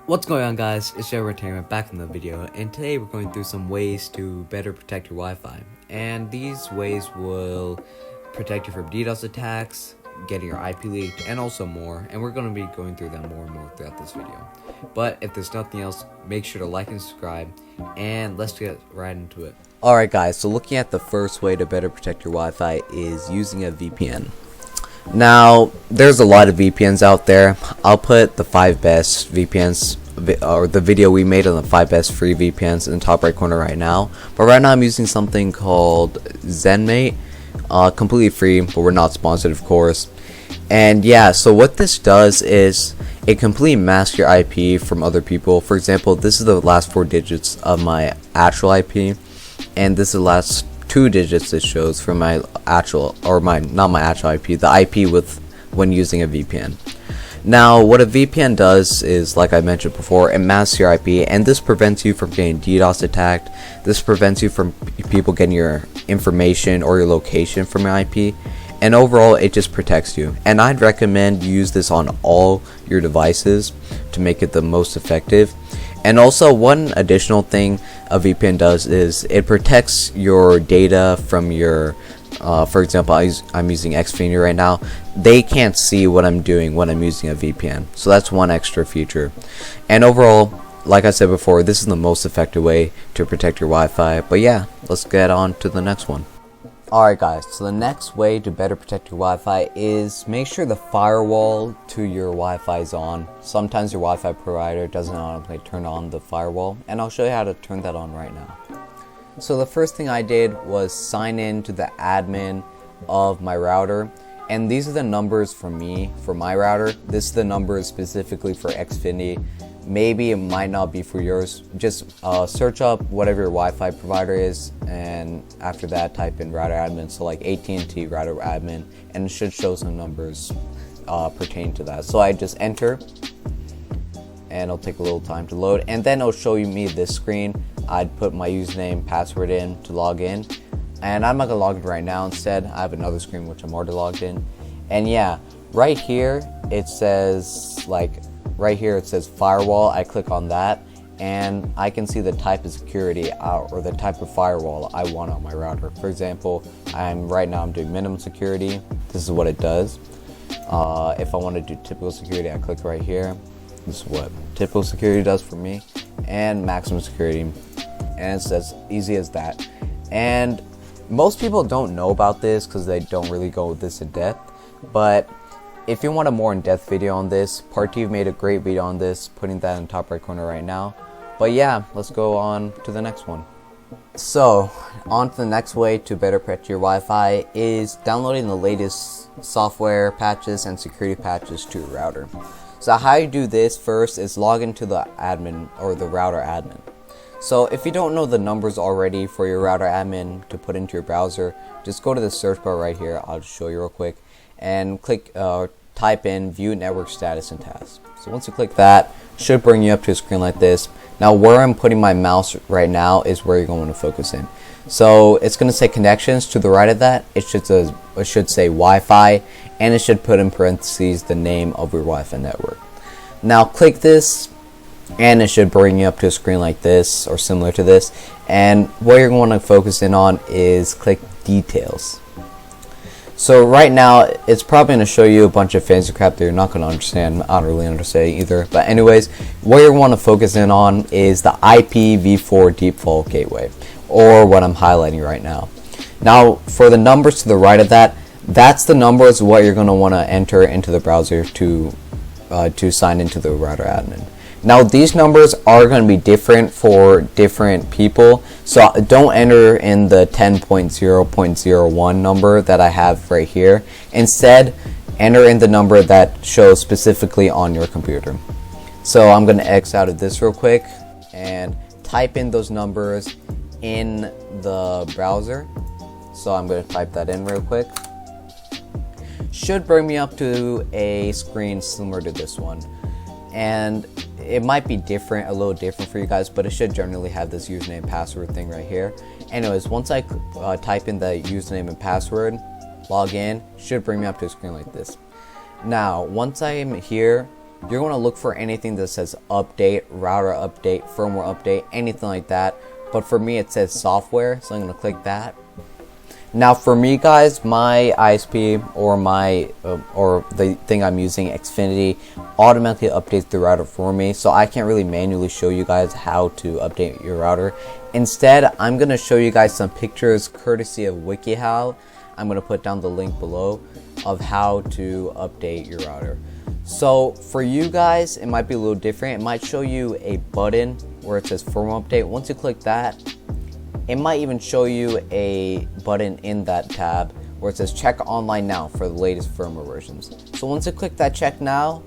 What's going on, guys? It's Joe Entertainment back in the video, and today we're going through some ways to better protect your Wi-Fi. And these ways will protect you from DDoS attacks, getting your IP leaked, and also more. And we're going to be going through them more and more throughout this video. But if there's nothing else, make sure to like and subscribe, and let's get right into it. Alright guys, so looking at the first way to better protect your Wi-Fi is using a VPN. Now, there's a lot of VPNs out there. I'll put the 5 best VPNs, or the video we made on the 5 best free VPNs in the top right corner right now. But right now I'm using something called ZenMate, completely free, but we're not sponsored, of course. And yeah, so what this does is it completely masks your IP from other people. For example, this is the last 4 digits of my actual IP, and this is the last 2 digits it shows from my actual, or not my actual IP, the IP with when using a VPN. Now, what a VPN does is, like I mentioned before, it masks your IP, and this prevents you from getting DDoS attacked. This prevents you from people getting your information or your location from your IP, and overall it just protects you. And I'd recommend you use this on all your devices to make it the most effective. And also, one additional thing a VPN does is it protects your data from your, for example, I'm using Xfinity right now. They can't see what I'm doing when I'm using a VPN. So that's one extra feature. And overall, like I said before, this is the most effective way to protect your Wi-Fi. But yeah, let's get on to the next one. Alright guys, so the next way to better protect your Wi-Fi is make sure the firewall to your Wi-Fi is on. Sometimes your Wi-Fi provider doesn't automatically turn on the firewall, and I'll show you how to turn that on right now. So the first thing I did was sign in to the admin of my router, and these are the numbers for me, for my router. This is the numbers specifically for Xfinity. Maybe it might not be for yours. Just search up whatever your Wi-Fi provider is, and after that type in router admin, so like AT&T router admin, and it should show some numbers pertaining to that. So I just enter, and it'll take a little time to load, and then it'll show me this screen. I'd put my username, password in to log in, and I'm not gonna log in right now. Instead, I have another screen which I'm already logged in, and yeah, right here it says right here it says firewall. I click on that, and I can see the type of security or the type of firewall I want on my router. For example, right now I'm doing minimum security. This is what it does. If I want to do typical security, I click right here. This is what typical security does for me, and maximum security, and it's as easy as that. And most people don't know about this because they don't really go this in depth, but if you want a more in-depth video on this, Part 2 made a great video on this, putting that in the top right corner right now. But yeah, let's go on to the next one. So, on to the next way to better protect your Wi-Fi is downloading the latest software patches and security patches to your router. So how you do this first is log into the admin or the router admin. So if you don't know the numbers already for your router admin to put into your browser, just go to the search bar right here. I'll just show you real quick, and click type in view network status and tasks. So once you click that, it should bring you up to a screen like this. Now where I'm putting my mouse right now is where you're going to focus in. So it's going to say connections. To the right of that, it should say Wi-Fi, and it should put in parentheses the name of your Wi-Fi network. Now click this, and it should bring you up to a screen like this or similar to this, and what you're going to focus in on is click details. So right now it's probably going to show you a bunch of fancy crap that you're not going to understand. I don't really understand either, but anyways, what you want to focus in on is the IPv4 default gateway, or what I'm highlighting right now. Now for the numbers to the right of that, that's the numbers what you're going to want to enter into the browser to sign into the router admin. Now these numbers are going to be different for different people, so don't enter in the 10.0.01 number that I have right here. Instead, enter in the number that shows specifically on your computer. So I'm going to X out of this real quick and type in those numbers in the browser. So I'm going to type that in real quick. Should bring me up to a screen similar to this one, and it might be different, a little different for you guys, but it should generally have this username password thing right here. Anyways, once I type in the username and password, log in, should bring me up to a screen like this. Now once I am here, you're going to look for anything that says update, router update, firmware update, anything like that. But for me it says software, so I'm going to click that. Now for me guys, my ISP or the thing I'm using, Xfinity, automatically updates the router for me, so I can't really manually show you guys how to update your router. Instead, I'm going to show you guys some pictures courtesy of WikiHow. I'm going to put down the link below of how to update your router. So for you guys, it might be a little different. It might show you a button where it says firmware update. Once you click that, it might even show you a button in that tab where it says check online now for the latest firmware versions. So once you click that check now,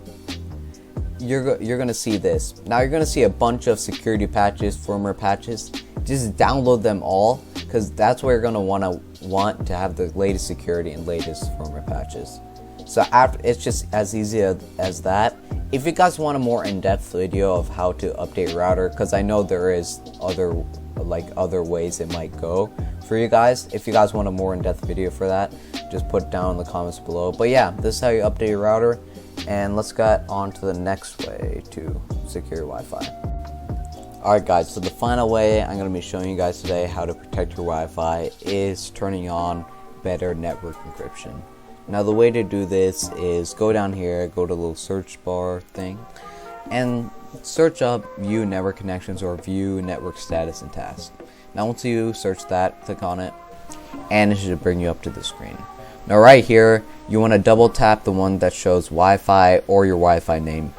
you're gonna see this. Now you're gonna see a bunch of security patches, firmware patches. Just download them all, because that's where you're gonna want to have the latest security and latest firmware patches. So it's just as easy as that. If you guys want a more in-depth video of how to update your router, because I know there is other ways it might go for you guys. If you guys want a more in-depth video for that, just put it down in the comments below. But yeah, this is how you update your router, and let's get on to the next way to secure Wi-Fi. Alright guys, so the final way I'm going to be showing you guys today how to protect your Wi-Fi is turning on better network encryption. Now the way to do this is go down here, go to the little search bar thing, and search up view network connections or view network status and tasks. Now once you search that, click on it, and it should bring you up to the screen. Now right here, you want to double tap the one that shows Wi-Fi or your Wi-Fi name.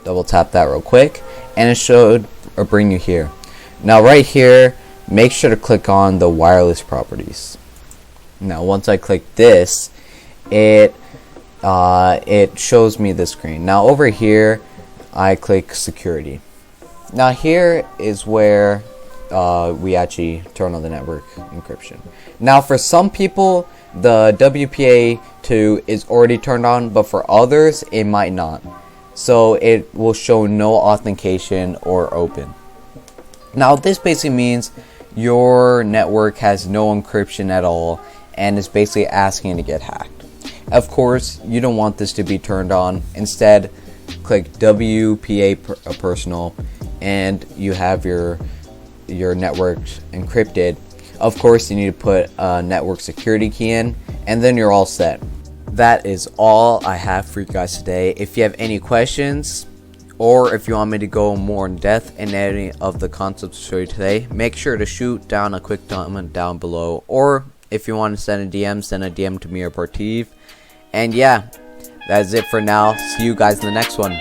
Double tap that real quick, and it should bring you here. Now right here, make sure to click on the wireless properties. Now once I click this, it shows me the screen. Now over here, I click security. Now here is where we actually turn on the network encryption. Now for some people, the WPA2 is already turned on, but for others it might not. So it will show no authentication or open. Now this basically means your network has no encryption at all, and it's basically asking to get hacked. Of course, you don't want this to be turned on. Instead, click WPA personal, and you have your network encrypted. Of course, you need to put a network security key in, and then you're all set. That is all I have for you guys today. If you have any questions, or if you want me to go more in depth in any of the concepts I showed you today, make sure to shoot down a quick comment down below, or if you want to send a DM to me or Partiv. And yeah, that is it for now. See you guys in the next one.